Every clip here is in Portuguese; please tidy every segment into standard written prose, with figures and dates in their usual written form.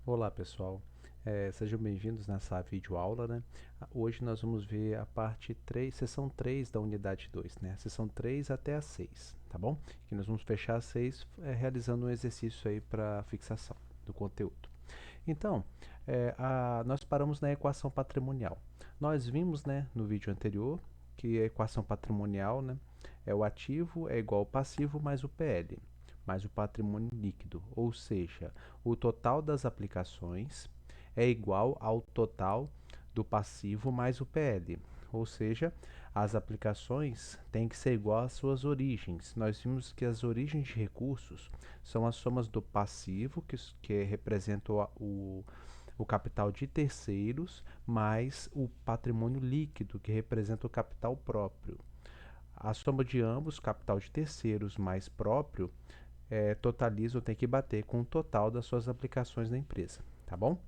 Olá pessoal, sejam bem-vindos nessa videoaula, né? Hoje nós vamos ver a parte 3, sessão 3 da unidade 2, né? Sessão 3 até a 6, tá bom? Que nós vamos fechar a 6 realizando um exercício aí para fixação do conteúdo. Então, nós paramos na equação patrimonial. Nós vimos, né, no vídeo anterior que a equação patrimonial, né, é o ativo é igual ao passivo mais o PL, mais o patrimônio líquido, ou seja, o total das aplicações é igual ao total do passivo mais o PL, ou seja, as aplicações têm que ser igual às suas origens. Nós vimos que as origens de recursos são as somas do passivo, que representa o capital de terceiros, mais o patrimônio líquido, que representa o capital próprio. A soma de ambos, capital de terceiros mais próprio, totaliza ou tem que bater com o total das suas aplicações na empresa, tá bom?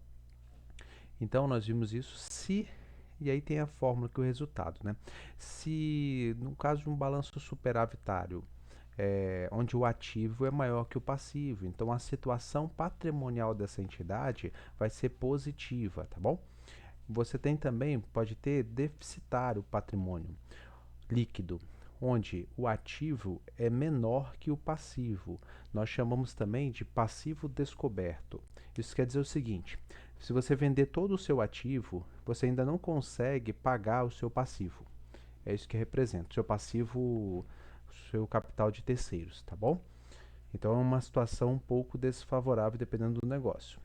Então nós vimos isso se, e aí tem a fórmula que é o resultado, né? Se no caso de um balanço superavitário, onde o ativo é maior que o passivo, então a situação patrimonial dessa entidade vai ser positiva, tá bom? Você tem também, pode ter deficitário patrimônio líquido, onde o ativo é menor que o passivo. Nós chamamos também de passivo descoberto. Isso quer dizer o seguinte: se você vender todo o seu ativo, você ainda não consegue pagar o seu passivo. É isso que representa. O seu passivo, o seu capital de terceiros, tá bom? Então é uma situação um pouco desfavorável dependendo do negócio.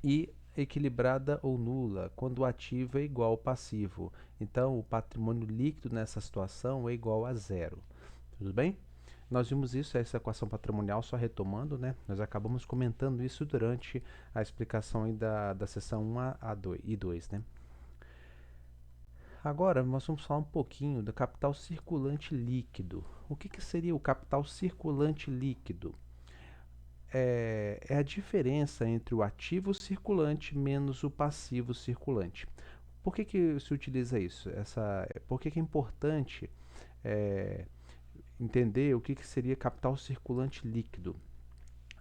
E equilibrada ou nula, quando o ativo é igual ao passivo. Então, o patrimônio líquido nessa situação é igual a zero. Tudo bem? Nós vimos isso, essa equação patrimonial, só retomando, né? Nós acabamos comentando isso durante a explicação aí da seção 1 a 2, e 2, né? Agora, nós vamos falar um pouquinho do capital circulante líquido. O que seria o capital circulante líquido? É a diferença entre o ativo circulante menos o passivo circulante. Por que se utiliza isso? Por que é importante é, entender o que seria capital circulante líquido?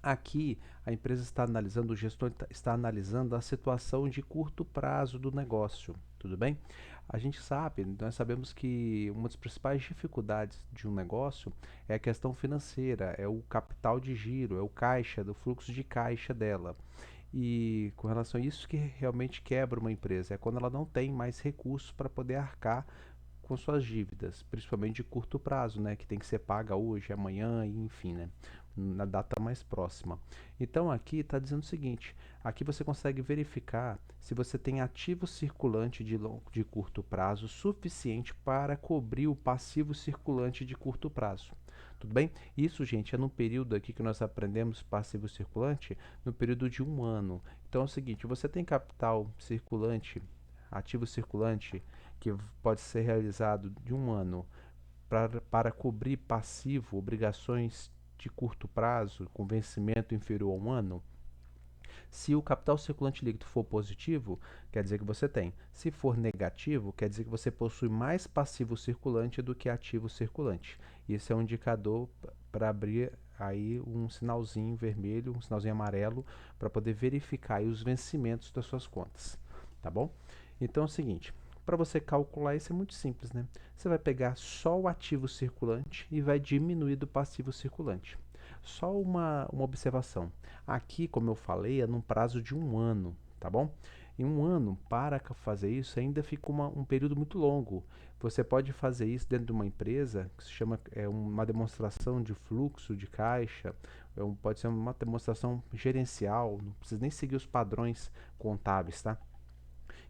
Aqui a empresa está analisando, o gestor está analisando a situação de curto prazo do negócio, tudo bem? A gente sabe, nós sabemos que uma das principais dificuldades de um negócio é a questão financeira, é o capital de giro, é o caixa, do fluxo de caixa dela. E com relação a isso que realmente quebra uma empresa, é quando ela não tem mais recursos para poder arcar com suas dívidas, principalmente de curto prazo, né, que tem que ser paga hoje, amanhã, enfim, né, na data mais próxima. Então aqui está dizendo o seguinte: aqui você consegue verificar se você tem ativo circulante de curto prazo suficiente para cobrir o passivo circulante de curto prazo. Tudo bem? Isso, gente, é no período aqui que nós aprendemos passivo circulante, no período de um ano. Então é o seguinte: você tem capital circulante, ativo circulante, que pode ser realizado de um ano para cobrir passivo, obrigações de curto prazo, com vencimento inferior a um ano. Se o capital circulante líquido for positivo, quer dizer que você tem. Se for negativo, quer dizer que você possui mais passivo circulante do que ativo circulante. Isso é um indicador para abrir aí um sinalzinho vermelho, um sinalzinho amarelo, para poder verificar aí os vencimentos das suas contas, tá bom? Então é o seguinte: para você calcular isso é muito simples, né? Você vai pegar só o ativo circulante e vai diminuir do passivo circulante. Só uma observação. Aqui, como eu falei, é num prazo de um ano, tá bom? Em um ano, para fazer isso, ainda fica um período muito longo. Você pode fazer isso dentro de uma empresa, que se chama uma demonstração de fluxo de caixa, pode ser uma demonstração gerencial, não precisa nem seguir os padrões contábeis, tá?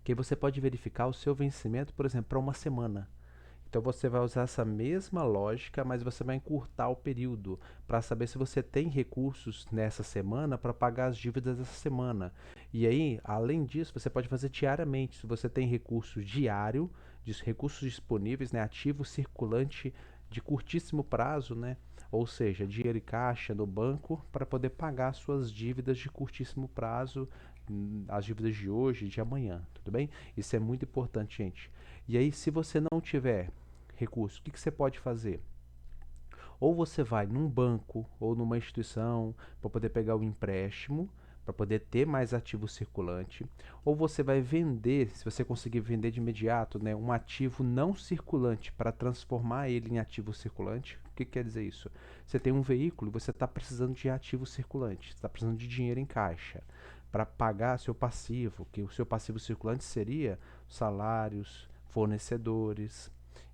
Que aí você pode verificar o seu vencimento, por exemplo, para uma semana. Então você vai usar essa mesma lógica, mas você vai encurtar o período para saber se você tem recursos nessa semana para pagar as dívidas dessa semana. E aí, além disso, você pode fazer diariamente. Se você tem recurso diário, recursos disponíveis, né, ativo circulante de curtíssimo prazo, né, ou seja, dinheiro e caixa no banco para poder pagar suas dívidas de curtíssimo prazo, as dívidas de hoje e de amanhã, tudo bem? Isso é muito importante, gente. E aí, se você não tiver recurso, o que você pode fazer? Ou você vai num banco ou numa instituição para poder pegar o empréstimo, para poder ter mais ativo circulante, ou você vai vender, se você conseguir vender de imediato, né, um ativo não circulante para transformar ele em ativo circulante. O que quer dizer isso? Você tem um veículo e você está precisando de ativo circulante, está precisando de dinheiro em caixa para pagar seu passivo, que o seu passivo circulante seria salários, fornecedores,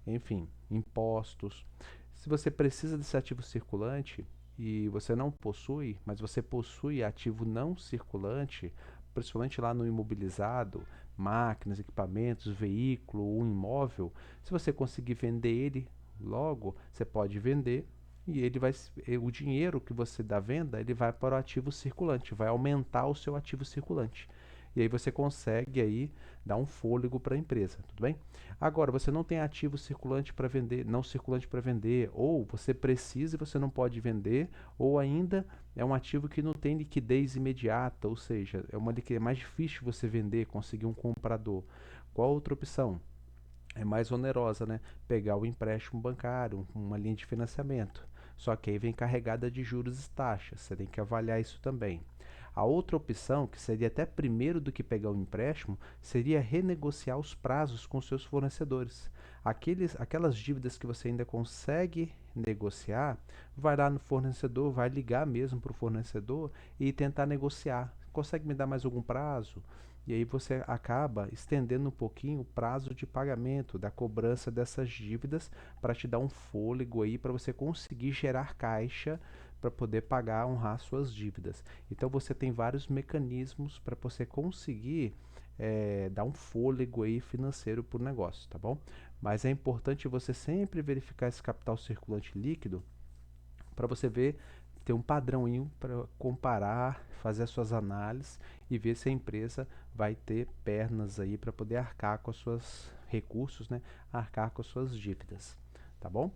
enfim, impostos. Se você precisa desse ativo circulante e você não possui, mas você possui ativo não circulante, principalmente lá no imobilizado, máquinas, equipamentos, veículo, um imóvel, se você conseguir vender ele logo, você pode vender e ele vai, o dinheiro que você dá venda, ele vai para o ativo circulante, vai aumentar o seu ativo circulante. E aí você consegue aí dar um fôlego para a empresa, tudo bem? Agora, você não tem ativo circulante para vender, não circulante para vender, ou você precisa e você não pode vender, ou ainda é um ativo que não tem liquidez imediata, ou seja, é uma liquidez mais difícil você vender, conseguir um comprador. Qual outra opção? É mais onerosa, né? Pegar o empréstimo bancário, uma linha de financiamento. Só que aí vem carregada de juros e taxas. Você tem que avaliar isso também. A outra opção, que seria até primeiro do que pegar o empréstimo, seria renegociar os prazos com seus fornecedores. Aquelas dívidas que você ainda consegue negociar, vai lá no fornecedor, vai ligar mesmo para o fornecedor e tentar negociar. Consegue me dar mais algum prazo? E aí você acaba estendendo um pouquinho o prazo de pagamento da cobrança dessas dívidas para te dar um fôlego aí para você conseguir gerar caixa para poder pagar, honrar suas dívidas. Então você tem vários mecanismos para você conseguir dar um fôlego aí financeiro para o negócio, tá bom? Mas é importante você sempre verificar esse capital circulante líquido para você ver, ter um padrão para comparar, fazer as suas análises e ver se a empresa vai ter pernas aí para poder arcar com os seus recursos, né? Arcar com as suas dívidas, tá bom?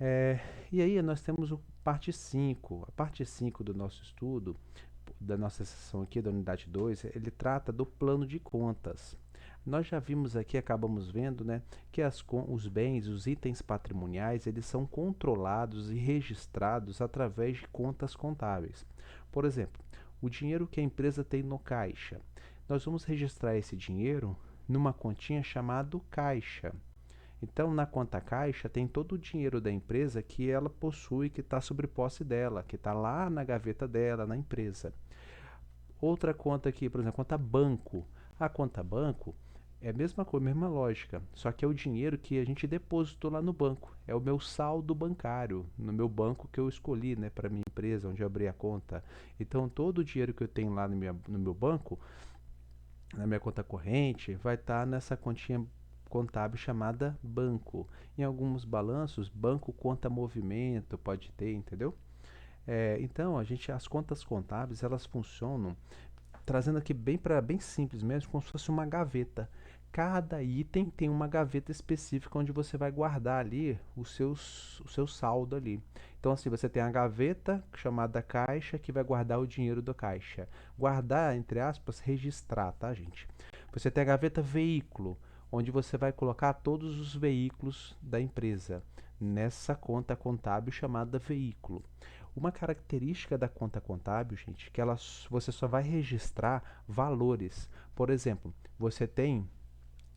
É, e aí nós temos o parte 5. A parte 5 do nosso estudo, da nossa sessão aqui, da unidade 2, ele trata do plano de contas. Nós já vimos aqui, acabamos vendo, né, que os bens, os itens patrimoniais, eles são controlados e registrados através de contas contábeis. Por exemplo, o dinheiro que a empresa tem no caixa. Nós vamos registrar esse dinheiro numa continha chamada caixa. Então, na conta caixa tem todo o dinheiro da empresa que ela possui, que está sobre posse dela, que está lá na gaveta dela, na empresa. Outra conta aqui, por exemplo, conta banco. A conta banco é a mesma coisa, mesma lógica, só que é o dinheiro que a gente depositou lá no banco. É o meu saldo bancário, no meu banco que eu escolhi, né, para minha empresa, onde eu abri a conta. Então, todo o dinheiro que eu tenho lá no meu banco, na minha conta corrente, vai estar nessa continha contábil chamada banco. Em alguns balanços, banco conta movimento pode ter, entendeu? Então, as contas contábeis, elas funcionam trazendo aqui bem simples mesmo, como se fosse uma gaveta. Cada item tem uma gaveta específica onde você vai guardar ali o seu saldo ali. Então, assim, você tem a gaveta chamada caixa que vai guardar o dinheiro da caixa. Guardar, entre aspas, registrar, tá, gente? Você tem a gaveta veículo, onde você vai colocar todos os veículos da empresa nessa conta contábil chamada veículo. Uma característica da conta contábil, gente, que você só vai registrar valores. Por exemplo, você tem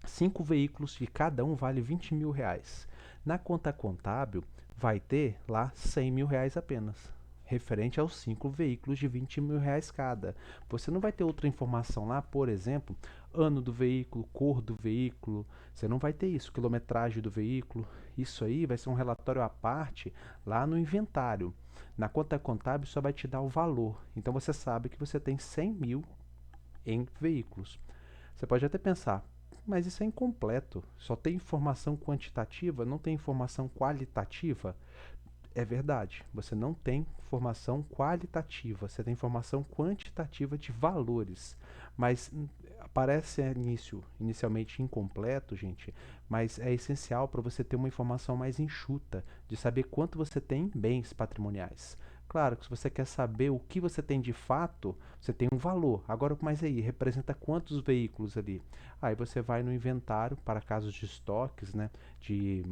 5 veículos e cada um vale 20 mil reais. Na conta contábil, vai ter lá 100 mil reais apenas, referente aos 5 veículos de 20 mil reais cada. Você não vai ter outra informação lá, por exemplo, ano do veículo, cor do veículo, você não vai ter isso, quilometragem do veículo. Isso aí vai ser um relatório à parte lá no inventário. Na conta contábil só vai te dar o valor. Então você sabe que você tem 100 mil em veículos. Você pode até pensar, mas isso é incompleto. Só tem informação quantitativa, não tem informação qualitativa? É verdade, você não tem informação qualitativa, você tem informação quantitativa de valores, mas parece inicialmente incompleto, gente, mas é essencial para você ter uma informação mais enxuta, de saber quanto você tem em bens patrimoniais. Claro que se você quer saber o que você tem de fato, você tem um valor. Agora, mas aí, representa quantos veículos ali? Aí você vai no inventário para casos de estoques, né, de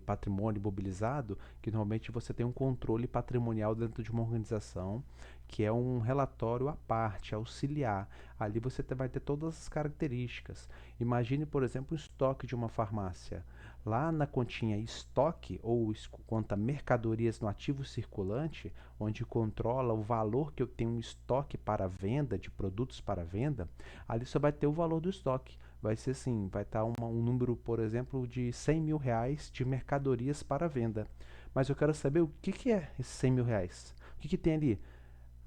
patrimônio imobilizado, que normalmente você tem um controle patrimonial dentro de uma organização, que é um relatório à parte, auxiliar. Ali você vai ter todas as características. Imagine, por exemplo, o estoque de uma farmácia. Lá na continha estoque, ou conta mercadorias no ativo circulante, onde controla o valor que eu tenho em estoque para venda, de produtos para venda, ali você vai ter o valor do estoque. Vai ser assim, vai estar um número, por exemplo, de R$ 100.000 de mercadorias para venda. Mas eu quero saber o que é esses R$ 100.000. O que tem ali?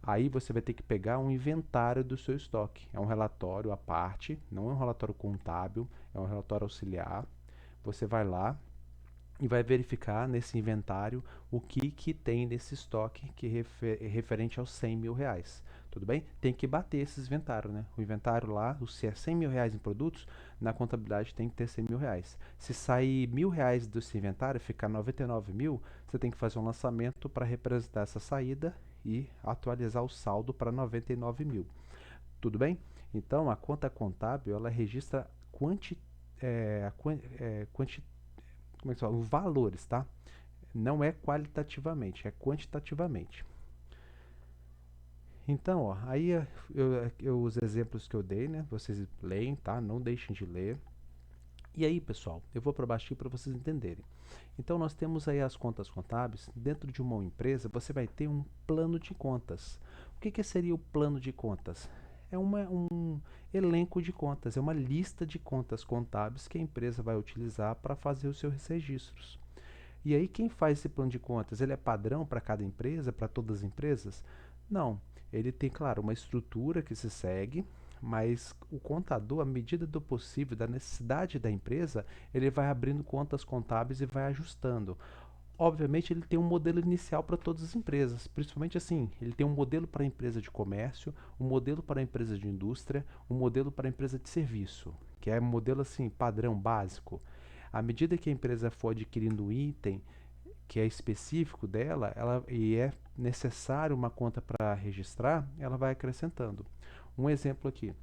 Aí você vai ter que pegar um inventário do seu estoque. É um relatório à parte, não é um relatório contábil, é um relatório auxiliar. Você vai lá e vai verificar nesse inventário o que tem nesse estoque que é referente aos R$ 100.000. Tudo bem? Tem que bater esse inventário, né? O inventário lá, se é R$ 100.000 em produtos, na contabilidade tem que ter R$ 100.000. Se sair R$ 1.000 desse inventário, ficar 99.000, você tem que fazer um lançamento para representar essa saída e atualizar o saldo para 99.000. Tudo bem? Então, a conta contábil, ela registra como é que fala? Os valores, tá? Não é qualitativamente, é quantitativamente. Então, ó, aí os exemplos que eu dei, né? Vocês leem, tá? Não deixem de ler. E aí, pessoal, eu vou para baixo aqui para vocês entenderem. Então, nós temos aí as contas contábeis. Dentro de uma empresa, você vai ter um plano de contas. O que seria o plano de contas? É um elenco de contas, é uma lista de contas contábeis que a empresa vai utilizar para fazer os seus registros. E aí, quem faz esse plano de contas? Ele é padrão para cada empresa, para todas as empresas? Não. Ele tem, claro, uma estrutura que se segue, mas o contador, à medida do possível, da necessidade da empresa, ele vai abrindo contas contábeis e vai ajustando. Obviamente, ele tem um modelo inicial para todas as empresas, principalmente assim, ele tem um modelo para a empresa de comércio, um modelo para a empresa de indústria, um modelo para a empresa de serviço, que é um modelo assim, padrão, básico. À medida que a empresa for adquirindo um item que é específico dela, e é necessário uma conta para registrar, ela vai acrescentando. Um exemplo aqui.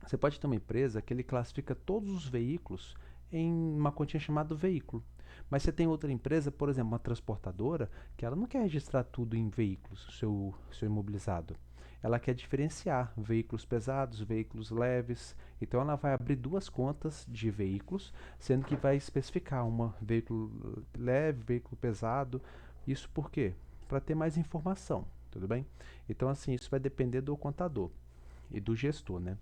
Você pode ter uma empresa que ele classifica todos os veículos em uma continha chamada veículo. Mas você tem outra empresa, por exemplo, uma transportadora, que ela não quer registrar tudo em veículos, seu imobilizado. Ela quer diferenciar veículos pesados, veículos leves. Então ela vai abrir duas contas de veículos, sendo que vai especificar uma veículo leve, veículo pesado. Isso por quê? Para ter mais informação, tudo bem? Então assim, isso vai depender do contador e do gestor, né?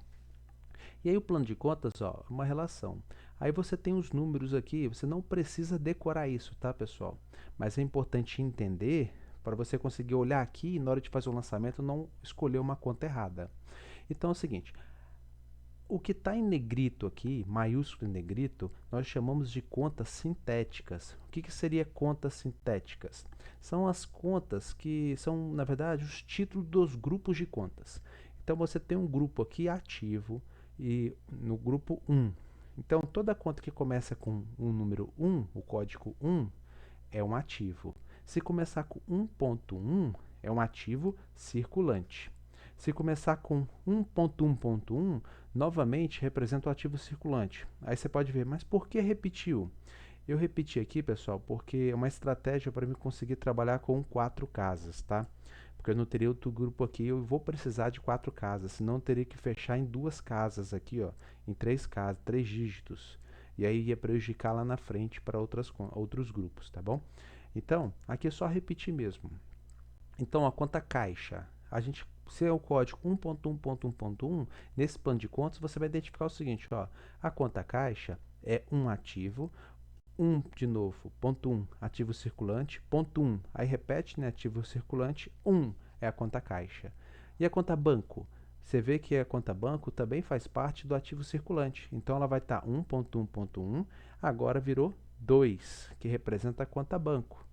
E aí o plano de contas, ó, uma relação. Aí você tem os números aqui, você não precisa decorar isso, tá, pessoal? Mas é importante entender para você conseguir olhar aqui e na hora de fazer o lançamento não escolher uma conta errada. Então é o seguinte, o que está em negrito aqui, maiúsculo em negrito, nós chamamos de contas sintéticas. O que seria contas sintéticas? São as contas que são, na verdade, os títulos dos grupos de contas. Então você tem um grupo aqui ativo e no grupo 1. Então toda conta que começa com o número 1, o código 1, é um ativo. Se começar com 1.1, é um ativo circulante. Se começar com 1.1.1, novamente representa o ativo circulante. Aí você pode ver, mas por que repetiu? Eu repeti aqui, pessoal, porque é uma estratégia para me conseguir trabalhar com 4 casas, tá? Porque eu não teria outro grupo aqui, eu vou precisar de 4 casas, senão eu teria que fechar em 2 casas aqui, ó, em 3 casas, 3 dígitos. E aí ia prejudicar lá na frente para outros grupos, tá bom? Então, aqui é só repetir mesmo. Então, a conta caixa, se é o código 1.1.1.1, nesse plano de contas você vai identificar o seguinte, ó, a conta caixa é um ativo, de novo, ponto 1, ativo circulante, ponto 1, aí repete, né, ativo circulante, 1 é a conta caixa. E a conta banco? Você vê que a conta banco também faz parte do ativo circulante, então ela vai estar 1.1.1, agora virou 2, que representa a conta banco.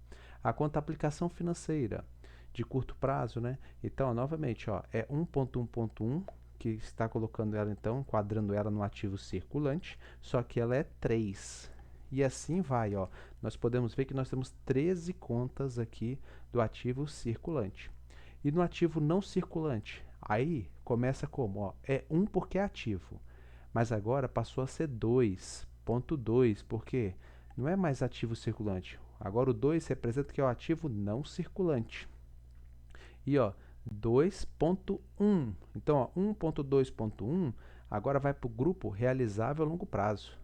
A conta aplicação financeira, de curto prazo, né? Então, novamente, ó, é 1.1.1, que está colocando ela então, enquadrando ela no ativo circulante, só que ela é 3. E assim vai, ó. Nós podemos ver que nós temos 13 contas aqui do ativo circulante. E no ativo não circulante, aí começa como, ó, é 1 porque é ativo. Mas agora passou a ser 2.2, porque não é mais ativo circulante. Agora o 2 representa que é o ativo não circulante. E ó, 2.1. Então, ó, 1.2.1 agora vai para o grupo realizável a longo prazo.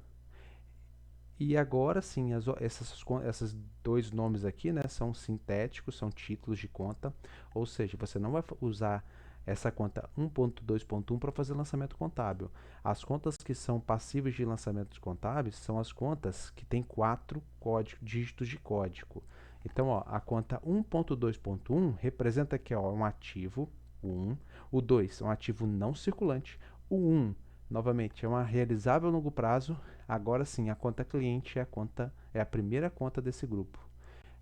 E agora sim, esses dois nomes aqui, né, são sintéticos, são títulos de conta, ou seja, você não vai usar essa conta 1.2.1 para fazer lançamento contábil. As contas que são passíveis de lançamentos contábeis são as contas que têm 4 dígitos de código. Então, ó, a conta 1.2.1 representa aqui, ó, um ativo, o 1, o 2 é um ativo não circulante, o 1 novamente é uma realizável a longo prazo. Agora sim, a conta cliente é a primeira conta desse grupo.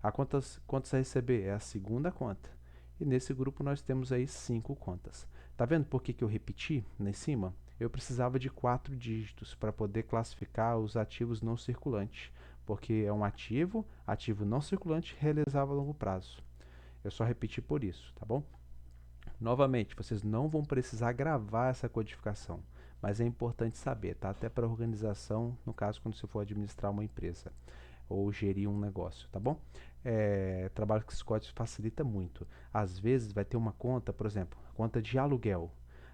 A contas a receber é a segunda conta. E nesse grupo nós temos aí 5 contas. Tá vendo por que eu repeti lá em cima? Eu precisava de 4 dígitos para poder classificar os ativos não circulantes, porque é um ativo não circulante realizável a longo prazo. Eu só repeti por isso, tá bom? Novamente, vocês não vão precisar gravar essa codificação, mas é importante saber, tá? Até para a organização, no caso quando você for administrar uma empresa ou gerir um negócio, tá bom? Trabalho com esses códigos facilita muito. Às vezes vai ter uma conta, por exemplo, conta de aluguel.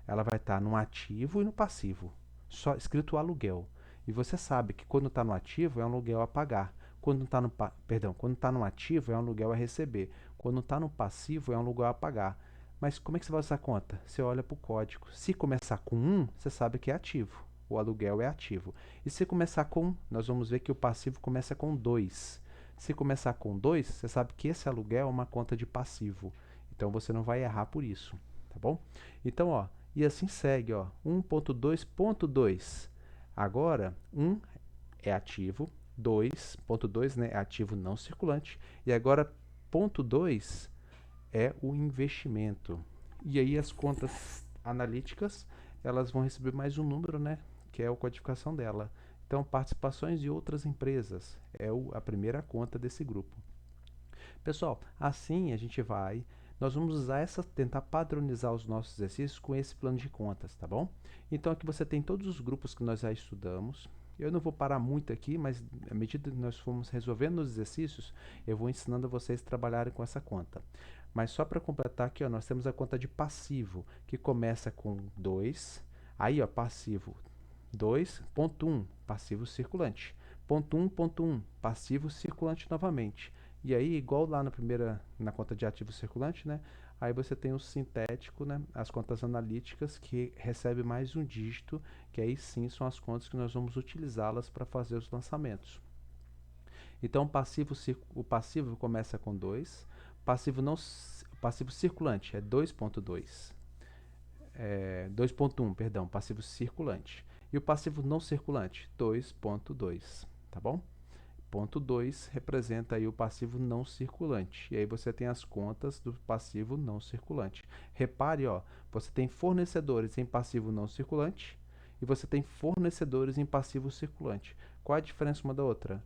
Ela vai estar no ativo e no passivo, só escrito aluguel. E você sabe que quando está no ativo é um aluguel a pagar. Quando está no ativo é um aluguel a receber. Quando está no passivo é um aluguel a pagar. Mas como é que você vai usar a conta? Você olha para o código. Se começar com 1, você sabe que é ativo. O aluguel é ativo. E se começar com 1, nós vamos ver que o passivo começa com 2. Se começar com 2, você sabe que esse aluguel é uma conta de passivo. Então você não vai errar por isso, tá bom? Então, ó, e assim segue, ó, 1.2.2. Agora, 1 é ativo, 2.2, né, é ativo não circulante, e agora ponto 2 é o investimento. E aí as contas analíticas, elas vão receber mais um número, né, que é a codificação dela. Então, participações de outras empresas é a primeira conta desse grupo. Pessoal, assim nós vamos usar tentar padronizar os nossos exercícios com esse plano de contas, tá bom? Então aqui você tem todos os grupos que nós já estudamos. Eu não vou parar muito aqui, mas à medida que nós formos resolvendo os exercícios, eu vou ensinando a vocês a trabalharem com essa conta. Mas só para completar aqui, ó, nós temos a conta de passivo, que começa com 2, aí ó, passivo 2.1, passivo circulante. Ponto 1.1, passivo circulante novamente. E aí, igual lá na conta de ativo circulante, né? Aí você tem o sintético, né? As contas analíticas que recebe mais um dígito, que aí sim são as contas que nós vamos utilizá-las para fazer os lançamentos. Então, o passivo começa com 2, passivo circulante é 2.2, 2.1, perdão, passivo circulante. E o passivo não circulante, 2.2, tá bom? Ponto 2 representa aí o passivo não circulante. E aí você tem as contas do passivo não circulante. Repare, ó, você tem fornecedores em passivo não circulante e você tem fornecedores em passivo circulante. Qual a diferença uma da outra?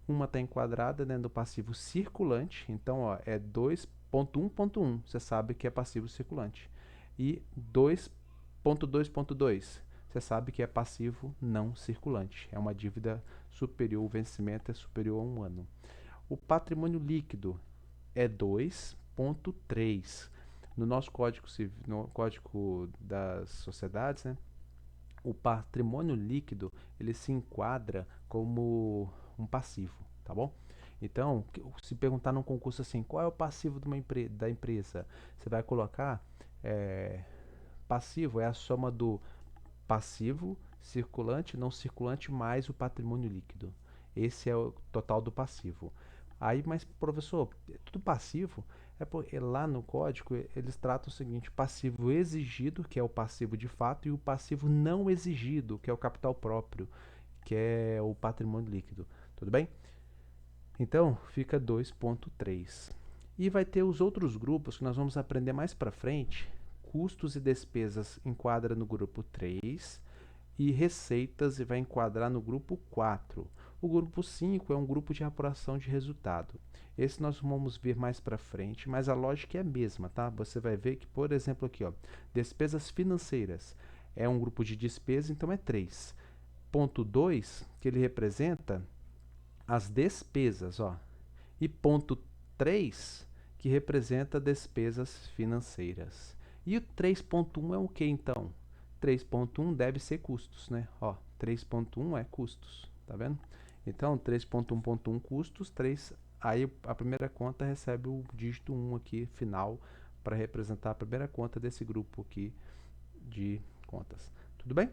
Uma está enquadrada dentro do passivo circulante, então ó, é 2.1.1, você sabe que é passivo circulante. E 2.2.2, você sabe que é passivo não circulante. É uma dívida superior, o vencimento é superior a 1 ano. O patrimônio líquido é 2.3. No nosso código, no código das sociedades, né, o patrimônio líquido ele se enquadra como um passivo, tá bom? Então, se perguntar num concurso assim, qual é o passivo da empresa? Você vai colocar passivo é a soma do passivo, circulante, não circulante, mais o patrimônio líquido. Esse é o total do passivo. Aí, mas professor, é tudo passivo? É porque lá no código eles tratam o seguinte: passivo exigido, que é o passivo de fato, e o passivo não exigido, que é o capital próprio, que é o patrimônio líquido. Tudo bem? Então, fica 2.3. E vai ter os outros grupos que nós vamos aprender mais para frente. Custos e despesas enquadra no grupo 3 e receitas vai enquadrar no grupo 4. O grupo 5 é um grupo de apuração de resultado. Esse nós vamos ver mais para frente, mas a lógica é a mesma, tá? Você vai ver que, por exemplo, aqui, ó, despesas financeiras é um grupo de despesa, então é 3. Ponto 2, que ele representa as despesas, ó. E ponto 3, que representa despesas financeiras. E o 3.1 é o que então? 3.1 deve ser custos, né? Ó, 3.1 é custos, tá vendo? Então, 3.1.1 custos, 3, aí a primeira conta recebe o dígito 1 aqui, final, para representar a primeira conta desse grupo aqui de contas. Tudo bem?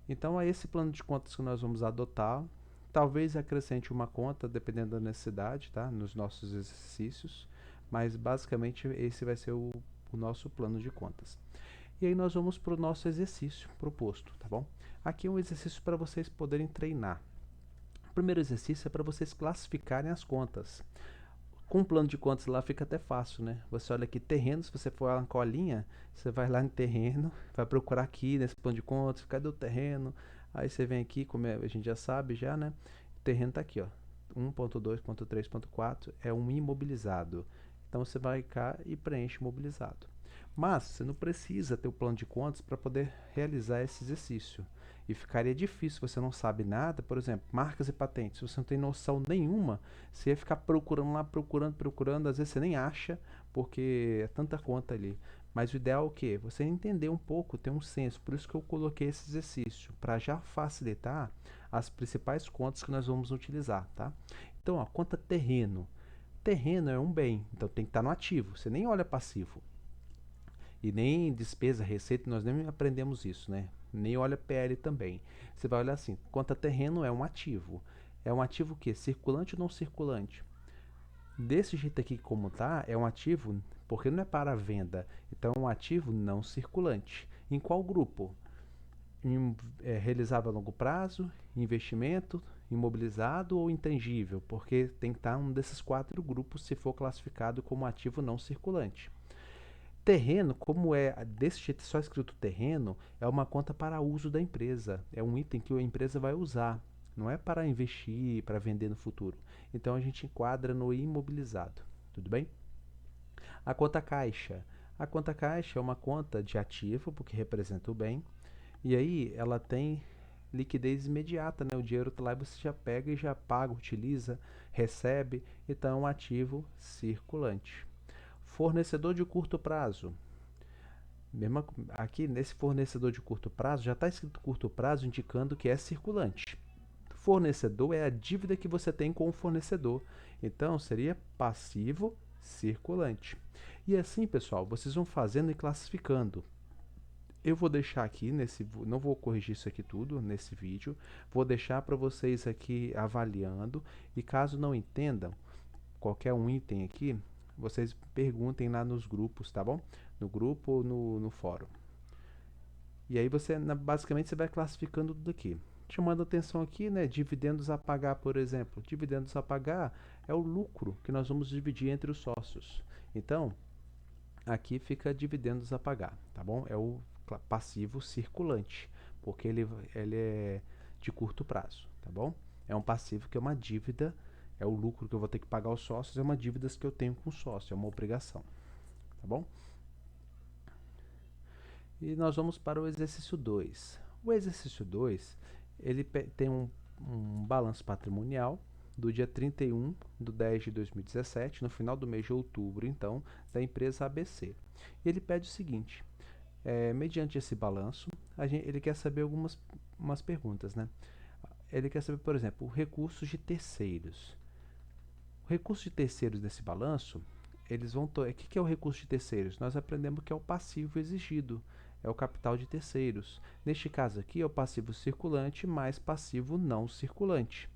Então, é esse plano de contas que nós vamos adotar. Talvez acrescente uma conta, dependendo da necessidade, tá? Nos nossos exercícios, mas basicamente esse vai ser o nosso plano de contas. E aí nós vamos para o nosso exercício proposto, tá bom? Aqui é um exercício para vocês poderem treinar. O primeiro exercício é para vocês classificarem as contas. Com um plano de contas lá fica até fácil, né? Você olha aqui, terreno, se você for lá na colinha, você vai lá em terreno, vai procurar aqui nesse plano de contas, cadê o terreno? Aí você vem aqui, como a gente já sabe já, né? O terreno está aqui, ó. 1.2.3.4 é um imobilizado. Então você vai cá e preenche imobilizado. Mas você não precisa ter o plano de contas para poder realizar esse exercício. E ficaria difícil, você não sabe nada, por exemplo, marcas e patentes, se você não tem noção nenhuma, você ia ficar procurando lá, procurando, às vezes você nem acha, porque é tanta conta ali. Mas o ideal é o quê? Você entender um pouco, ter um senso, por isso que eu coloquei esse exercício, para já facilitar as principais contas que nós vamos utilizar, tá? Então, ó, conta terreno. Terreno é um bem, então tem que estar no ativo, você nem olha passivo. E nem despesa, receita, nós nem aprendemos isso, né? Nem olha PL também. Você vai olhar assim, conta terreno é um ativo. É um ativo o quê? Circulante ou não circulante? Desse jeito aqui como tá, é um ativo, porque não é para venda. Então é um ativo não circulante. Em qual grupo? Realizável a longo prazo, investimento, imobilizado ou intangível? Porque tem que estar um desses 4 grupos se for classificado como ativo não circulante. Terreno, como é desse jeito só escrito terreno, é uma conta para uso da empresa. É um item que a empresa vai usar. Não é para investir, para vender no futuro. Então a gente enquadra no imobilizado. Tudo bem? A conta caixa. A conta caixa é uma conta de ativo, porque representa o bem. E aí ela tem liquidez imediata, né? O dinheiro tá lá e você já pega e já paga, utiliza, recebe. Então é um ativo circulante. Fornecedor de curto prazo. Mesma, aqui nesse fornecedor de curto prazo já está escrito curto prazo indicando que é circulante. Fornecedor é a dívida que você tem com o fornecedor. Então seria passivo circulante. E assim, pessoal, vocês vão fazendo e classificando. Eu vou deixar aqui nesse, não vou corrigir isso aqui tudo nesse vídeo, vou deixar para vocês aqui avaliando e caso não entendam qualquer um item aqui, vocês perguntem lá nos grupos, tá bom? No grupo ou no fórum. E aí você, basicamente, você vai classificando tudo aqui. Chamando atenção aqui, né? Dividendos a pagar, por exemplo. Dividendos a pagar é o lucro que nós vamos dividir entre os sócios. Então, aqui fica dividendos a pagar, tá bom? É o passivo circulante, porque ele é de curto prazo, tá bom? É um passivo que é uma dívida, é o lucro que eu vou ter que pagar aos sócios, é uma dívida que eu tenho com o sócio, é uma obrigação, tá bom? E nós vamos para o exercício 2. O exercício 2, ele tem um balanço patrimonial do dia 31 de 10 de 2017, no final do mês de outubro, então, da empresa ABC. E ele pede o seguinte, mediante esse balanço, ele quer saber umas perguntas, né? Ele quer saber, por exemplo, recursos de terceiros. O recurso de terceiros nesse balanço, eles vão... O que é o recurso de terceiros? Nós aprendemos que é o passivo exigido, é o capital de terceiros. Neste caso aqui é o passivo circulante mais passivo não circulante.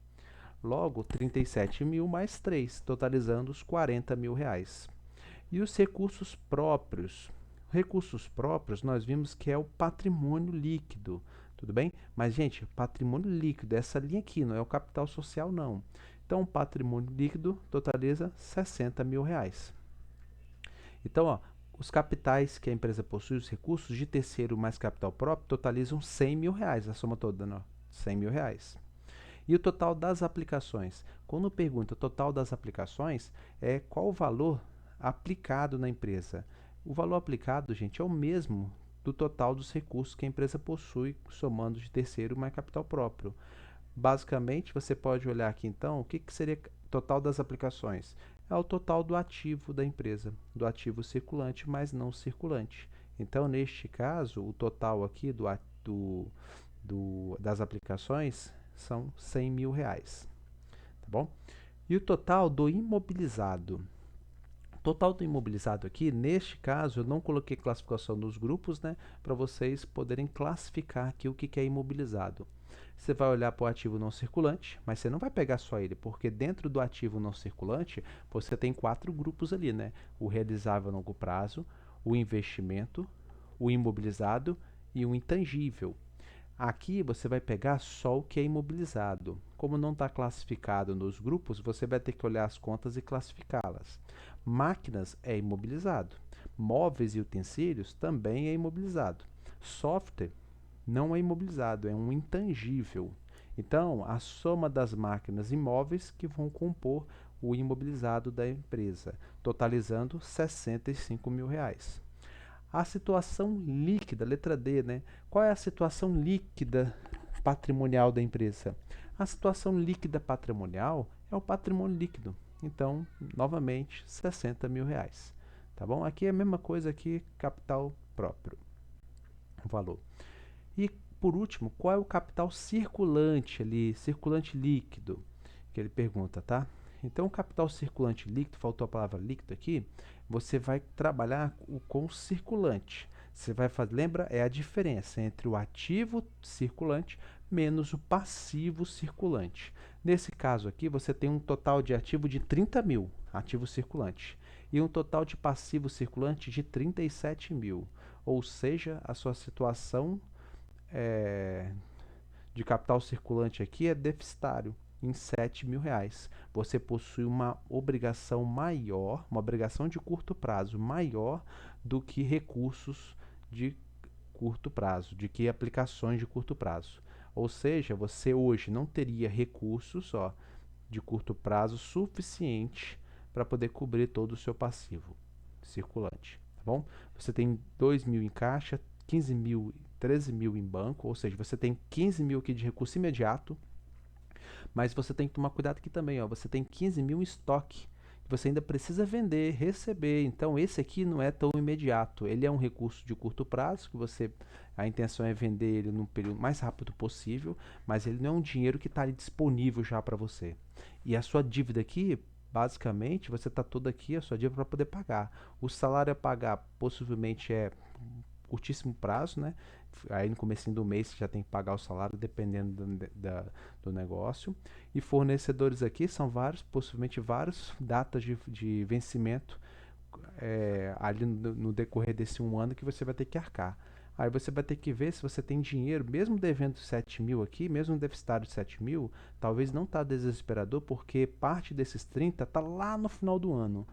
Logo, 37 mil mais 3, totalizando os 40 mil reais. E os recursos próprios? Recursos próprios nós vimos que é o patrimônio líquido, tudo bem? Mas, gente, patrimônio líquido, essa linha aqui, não é o capital social, não. Então, o patrimônio líquido totaliza 60 mil reais. Então, ó, os capitais que a empresa possui, os recursos de terceiro mais capital próprio, totalizam 100 mil reais, a soma toda, não? 100 mil reais. E o total das aplicações? Quando pergunta o total das aplicações, é qual o valor aplicado na empresa. O valor aplicado, gente, é o mesmo do total dos recursos que a empresa possui, somando de terceiro mais capital próprio. Basicamente, você pode olhar aqui então, o que seria total das aplicações? é o total do ativo da empresa, do ativo circulante, mas não circulante. Então, neste caso, o total aqui das aplicações são R$ 100.000, tá bom? E o total do imobilizado? O total do imobilizado aqui, neste caso, eu não coloquei classificação dos grupos, né, para vocês poderem classificar aqui o que é imobilizado. Você vai olhar para o ativo não circulante, mas você não vai pegar só ele, porque dentro do ativo não circulante, você tem 4 grupos ali, né? O realizável a longo prazo, o investimento, o imobilizado e o intangível. Aqui você vai pegar só o que é imobilizado. Como não está classificado nos grupos, você vai ter que olhar as contas e classificá-las. Máquinas é imobilizado. Móveis e utensílios também é imobilizado. Software não é imobilizado, é um intangível. Então, a soma das máquinas e móveis que vão compor o imobilizado da empresa, totalizando R$ 65.000. A situação líquida, letra D, né? Qual é a situação líquida patrimonial da empresa? A situação líquida patrimonial é o patrimônio líquido. Então, novamente, R$ 60.000. Tá bom? Aqui é a mesma coisa que capital próprio, o valor. E por último, qual é o capital circulante ali, circulante líquido? Que ele pergunta, tá? Então, o capital circulante líquido, faltou a palavra líquido aqui, você vai trabalhar com o circulante. Você vai fazer, lembra, é a diferença entre o ativo circulante menos o passivo circulante. Nesse caso aqui, você tem um total de ativo de 30.000, ativo circulante, e um total de passivo circulante de 37.000. Ou seja, a sua situação de capital circulante aqui é deficitário em R$ 7.000. Você possui uma obrigação maior, uma obrigação de curto prazo maior do que recursos de curto prazo, de que aplicações de curto prazo. Ou seja, você hoje não teria recursos de curto prazo suficiente para poder cobrir todo o seu passivo circulante, tá bom? Você tem 2.000 em caixa, 15.000, 13.000 em banco, ou seja, você tem 15.000 aqui de recurso imediato, mas você tem que tomar cuidado aqui também, você tem 15.000 em estoque, que você ainda precisa vender, receber, então esse aqui não é tão imediato, ele é um recurso de curto prazo, a intenção é vender ele no período mais rápido possível, mas ele não é um dinheiro que está ali disponível já para você. E a sua dívida aqui, basicamente, você está toda aqui, a sua dívida para poder pagar. O salário a pagar possivelmente é curtíssimo prazo, né? Aí no comecinho do mês você já tem que pagar o salário, dependendo do negócio. E fornecedores aqui são vários, possivelmente várias datas de vencimento ali no decorrer desse um ano que você vai ter que arcar. Aí você vai ter que ver se você tem dinheiro, mesmo devendo 7.000 aqui, mesmo deficitário de 7.000, talvez não está desesperador, porque parte desses 30 está lá no final do ano.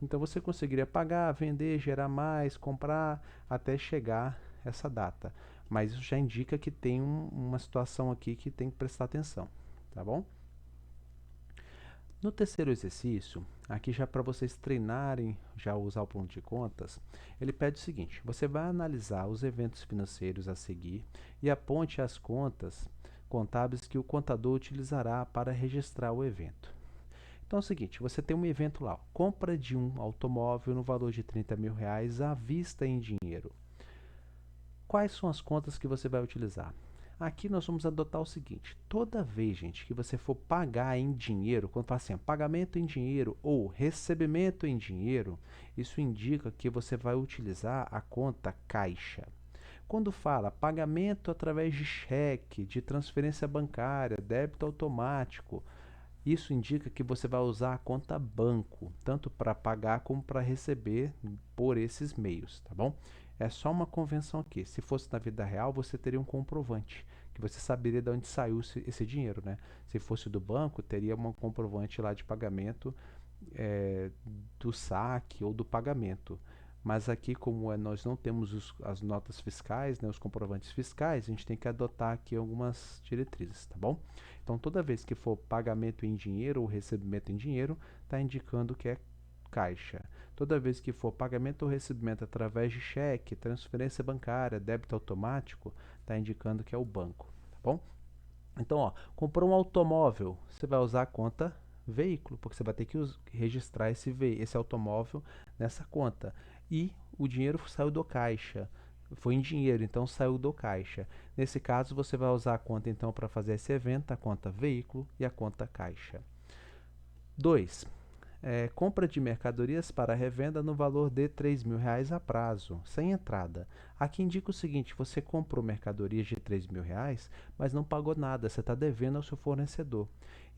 Então você conseguiria pagar, vender, gerar mais, comprar até chegar essa data. Mas isso já indica que tem uma situação aqui que tem que prestar atenção, tá bom? No terceiro exercício, aqui já para vocês treinarem, já usar o plano de contas, ele pede o seguinte: você vai analisar os eventos financeiros a seguir e aponte as contas contábeis que o contador utilizará para registrar o evento. Então é o seguinte, você tem um evento lá, compra de um automóvel no valor de R$ 30.000 à vista em dinheiro. Quais são as contas que você vai utilizar? Aqui nós vamos adotar o seguinte, toda vez, gente, que você for pagar em dinheiro, quando fala assim, pagamento em dinheiro ou recebimento em dinheiro, isso indica que você vai utilizar a conta caixa. Quando fala pagamento através de cheque, de transferência bancária, débito automático, isso indica que você vai usar a conta banco, tanto para pagar como para receber por esses meios, tá bom? É só uma convenção aqui. Se fosse na vida real, você teria um comprovante, que você saberia de onde saiu esse dinheiro, né? Se fosse do banco, teria um comprovante lá de pagamento do saque ou do pagamento. Mas aqui, como nós não temos as notas fiscais, né, os comprovantes fiscais, a gente tem que adotar aqui algumas diretrizes, tá bom? Então, toda vez que for pagamento em dinheiro ou recebimento em dinheiro, está indicando que é caixa. Toda vez que for pagamento ou recebimento através de cheque, transferência bancária, débito automático, está indicando que é o banco, tá bom? Então, comprou um automóvel, você vai usar a conta veículo, porque você vai ter que registrar esse automóvel nessa conta. E o dinheiro saiu do caixa. Foi em dinheiro, então saiu do caixa. Nesse caso, você vai usar a conta então para fazer esse evento, a conta veículo e a conta caixa. 2. Compra de mercadorias para revenda no valor de R$ 3.000 a prazo, sem entrada. Aqui indica o seguinte: você comprou mercadorias de R$ 3.000, mas não pagou nada, você está devendo ao seu fornecedor.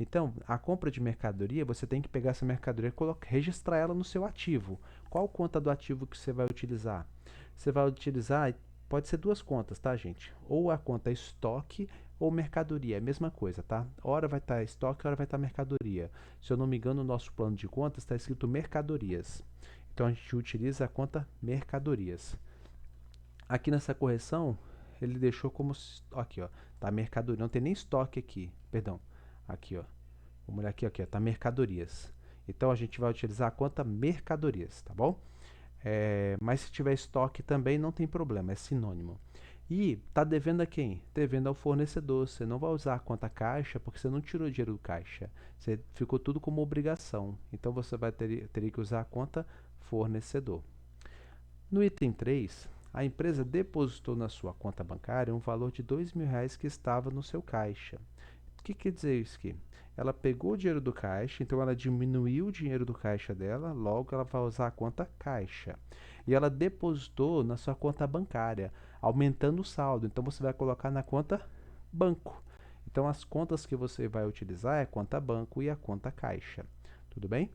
Então, a compra de mercadoria, você tem que pegar essa mercadoria e registrar ela no seu ativo. Qual conta do ativo que você vai utilizar? Você vai utilizar, pode ser duas contas, tá, gente? Ou a conta estoque ou mercadoria, é a mesma coisa, tá? Hora vai estar estoque, hora vai estar mercadoria. Se eu não me engano, no nosso plano de contas está escrito mercadorias. Então a gente utiliza a conta mercadorias. Aqui nessa correção, ele deixou como aqui, ó, tá mercadoria, não tem nem estoque aqui, perdão. Aqui, ó. Vamos olhar aqui, ó, tá mercadorias. Então a gente vai utilizar a conta mercadorias, tá bom? Mas se tiver estoque também não tem problema, é sinônimo. E está devendo a quem? Devendo ao fornecedor. Você não vai usar a conta caixa porque você não tirou dinheiro do caixa. Você ficou tudo como obrigação. Então você vai ter que usar a conta fornecedor. No item 3, a empresa depositou na sua conta bancária um valor de R$ 2.000 que estava no seu caixa. O que quer dizer isso aqui? Ela pegou o dinheiro do caixa, então ela diminuiu o dinheiro do caixa dela, logo ela vai usar a conta caixa. E ela depositou na sua conta bancária, aumentando o saldo. Então você vai colocar na conta banco. Então as contas que você vai utilizar é a conta banco e a conta caixa. Tudo bem?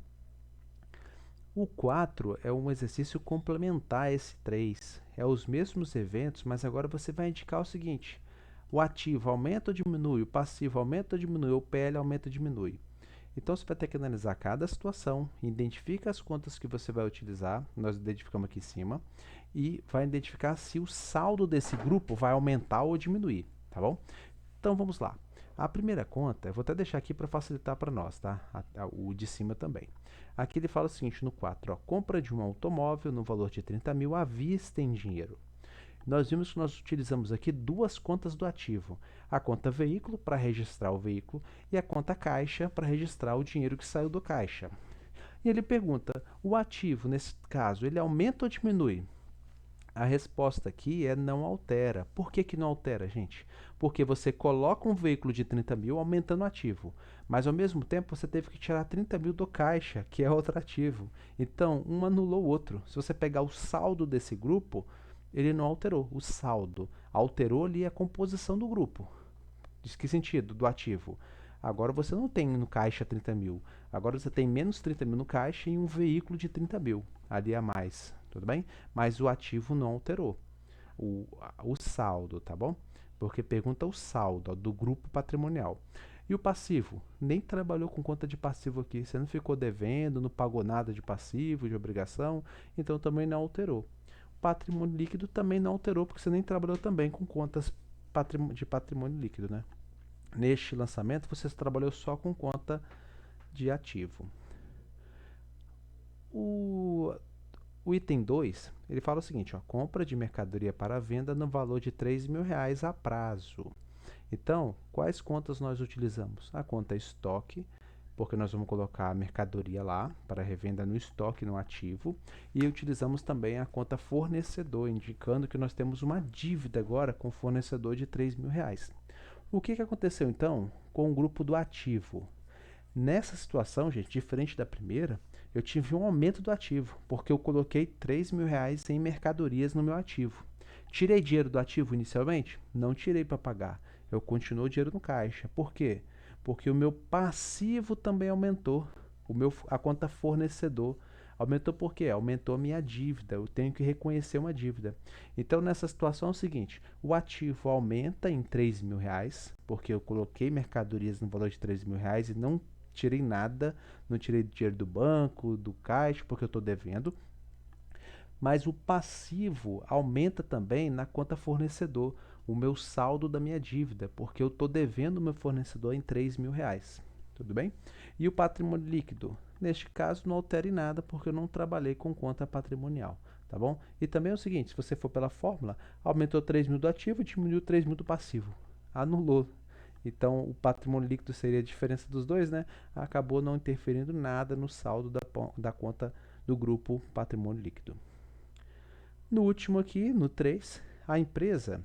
O 4 é um exercício complementar a esse 3. É os mesmos eventos, mas agora você vai indicar o seguinte: o ativo aumenta ou diminui, o passivo aumenta ou diminui, o PL aumenta ou diminui. Então você vai ter que analisar cada situação, identifica as contas que você vai utilizar, nós identificamos aqui em cima, e vai identificar se o saldo desse grupo vai aumentar ou diminuir, tá bom? Então vamos lá. A primeira conta, eu vou até deixar aqui para facilitar para nós, tá? O de cima também. Aqui ele fala o seguinte no 4, ó, compra de um automóvel no valor de 30.000 à vista em dinheiro. Nós vimos que nós utilizamos aqui duas contas do ativo. A conta veículo para registrar o veículo e a conta caixa para registrar o dinheiro que saiu do caixa. E ele pergunta, o ativo, nesse caso, ele aumenta ou diminui? A resposta aqui é não altera. Por que não altera, gente? Porque você coloca um veículo de 30.000 aumentando o ativo, mas ao mesmo tempo você teve que tirar 30.000 do caixa, que é outro ativo. Então, um anulou o outro. Se você pegar o saldo desse grupo, ele não alterou o saldo. Alterou ali a composição do grupo. Diz que sentido? Do ativo. Agora você não tem no caixa 30.000. Agora você tem menos 30.000 no caixa e um veículo de 30.000 ali a mais. Tudo bem? Mas o ativo não alterou. O saldo, tá bom? Porque pergunta o saldo ó, do grupo patrimonial. E o passivo? Nem trabalhou com conta de passivo aqui. Você não ficou devendo, não pagou nada de passivo, de obrigação, então também não alterou. Patrimônio líquido também não alterou, porque você nem trabalhou também com contas de patrimônio líquido, né? Neste lançamento, você trabalhou só com conta de ativo. O item 2, ele fala o seguinte, ó, compra de mercadoria para venda no valor de R$ 3.000 a prazo. Então, quais contas nós utilizamos? A conta estoque, porque nós vamos colocar a mercadoria lá para revenda no estoque, no ativo, e utilizamos também a conta fornecedor, indicando que nós temos uma dívida agora com o fornecedor de R$ 3.000. O que aconteceu então com o grupo do ativo? Nessa situação, gente, diferente da primeira, eu tive um aumento do ativo, porque eu coloquei R$ 3.000 em mercadorias no meu ativo. Tirei dinheiro do ativo inicialmente? Não tirei para pagar. Eu continuo o dinheiro no caixa. Por quê? Porque o meu passivo também aumentou. A conta fornecedor aumentou por quê? Aumentou a minha dívida. Eu tenho que reconhecer uma dívida. Então, nessa situação é o seguinte: o ativo aumenta em R$ 3.000, porque eu coloquei mercadorias no valor de R$ 3.000 e não tirei nada, não tirei dinheiro do banco, do caixa, porque eu estou devendo. Mas o passivo aumenta também na conta fornecedor, o meu saldo da minha dívida, porque eu estou devendo o meu fornecedor em R$ 3.000. Tudo bem? E o patrimônio líquido? Neste caso, não altere nada, porque eu não trabalhei com conta patrimonial. Tá bom? E também é o seguinte, se você for pela fórmula, aumentou 3.000 do ativo, diminuiu 3.000 do passivo. Anulou. Então, o patrimônio líquido seria a diferença dos dois, né? Acabou não interferindo nada no saldo da conta do grupo patrimônio líquido. No último aqui, no 3, a empresa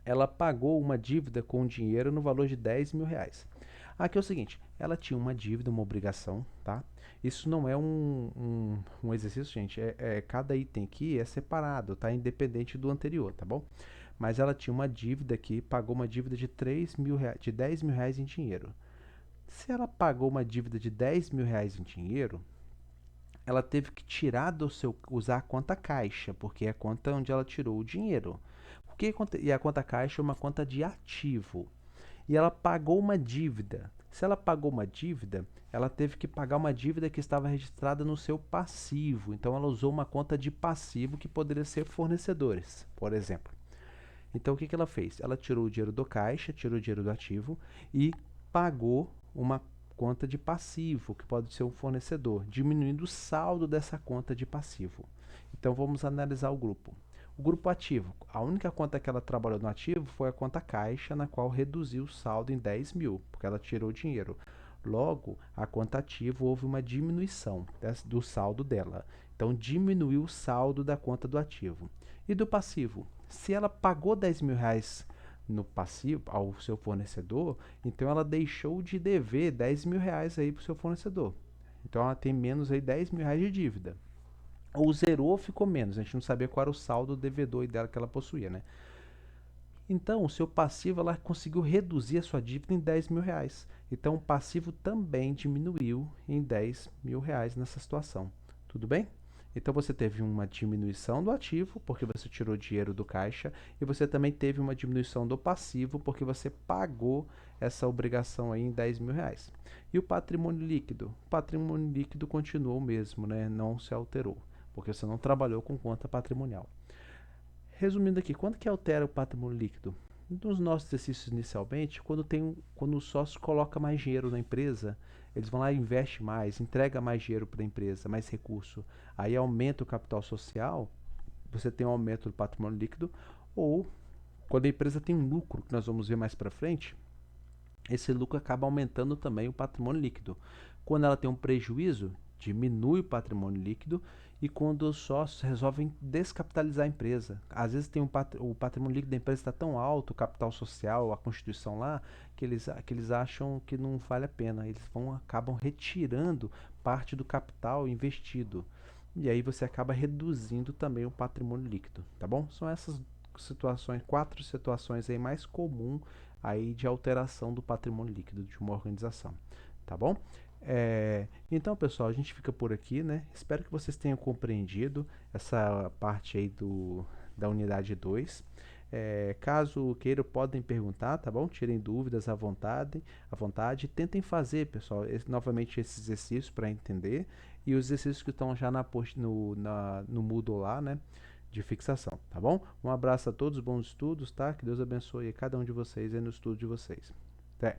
ela pagou uma dívida com dinheiro no valor de R$ 10.000. Aqui é o seguinte, ela tinha uma dívida, uma obrigação, tá? Isso não é um exercício, gente, cada item aqui é separado, tá? Independente do anterior, tá bom? Mas ela tinha uma dívida aqui, pagou uma dívida de R$ 3.000, de R$ 10.000 em dinheiro. Se ela pagou uma dívida de R$ 10.000 em dinheiro, ela teve que tirar usar a conta caixa, porque é a conta onde ela tirou o dinheiro. E a conta caixa é uma conta de ativo. E ela pagou uma dívida. Se ela pagou uma dívida, ela teve que pagar uma dívida que estava registrada no seu passivo. Então ela usou uma conta de passivo que poderia ser fornecedores, por exemplo. Então o que ela fez? Ela tirou o dinheiro do caixa, tirou o dinheiro do ativo e pagou uma conta de passivo, que pode ser um fornecedor, diminuindo o saldo dessa conta de passivo. Então vamos analisar o grupo. O grupo ativo, a única conta que ela trabalhou no ativo foi a conta caixa, na qual reduziu o saldo em 10.000, porque ela tirou o dinheiro. Logo, a conta ativo houve uma diminuição do saldo dela. Então diminuiu o saldo da conta do ativo. E do passivo? Se ela pagou R$ 10.000 no passivo ao seu fornecedor, então ela deixou de dever R$ 10.000 aí para o seu fornecedor. Então ela tem menos aí R$ 10.000 de dívida. Ou zerou ou ficou menos. A gente não sabia qual era o saldo devedor dela que ela possuía, né? Então, o seu passivo, ela conseguiu reduzir a sua dívida em R$ 10.000. Então, o passivo também diminuiu em R$ 10.000 nessa situação. Tudo bem? Então, você teve uma diminuição do ativo, porque você tirou dinheiro do caixa, e você também teve uma diminuição do passivo, porque você pagou essa obrigação aí em R$ 10.000. E o patrimônio líquido? O patrimônio líquido continuou o mesmo, né? Não se alterou, porque você não trabalhou com conta patrimonial. Resumindo aqui, quando que altera o patrimônio líquido? Nos nossos exercícios inicialmente, quando o sócio coloca mais dinheiro na empresa, eles vão lá e investem mais, entrega mais dinheiro para a empresa, mais recurso, aí aumenta o capital social, você tem um aumento do patrimônio líquido, ou quando a empresa tem um lucro, que nós vamos ver mais para frente, esse lucro acaba aumentando também o patrimônio líquido. Quando ela tem um prejuízo, diminui o patrimônio líquido, e quando os sócios resolvem descapitalizar a empresa. Às vezes o patrimônio líquido da empresa está tão alto, o capital social, a constituição lá, que eles acham que não vale a pena. Eles acabam retirando parte do capital investido. E aí você acaba reduzindo também o patrimônio líquido, tá bom? São essas situações, 4 situações aí mais comuns aí de alteração do patrimônio líquido de uma organização, tá bom? Então, pessoal, a gente fica por aqui, né? Espero que vocês tenham compreendido essa parte aí da unidade 2. Caso queiram, podem perguntar, tá bom? Tirem dúvidas à vontade. Tentem fazer, pessoal, novamente esses exercícios para entender e os exercícios que estão já no Moodle lá, né? De fixação, tá bom? Um abraço a todos, bons estudos, tá? Que Deus abençoe cada um de vocês aí no estudo de vocês. Até!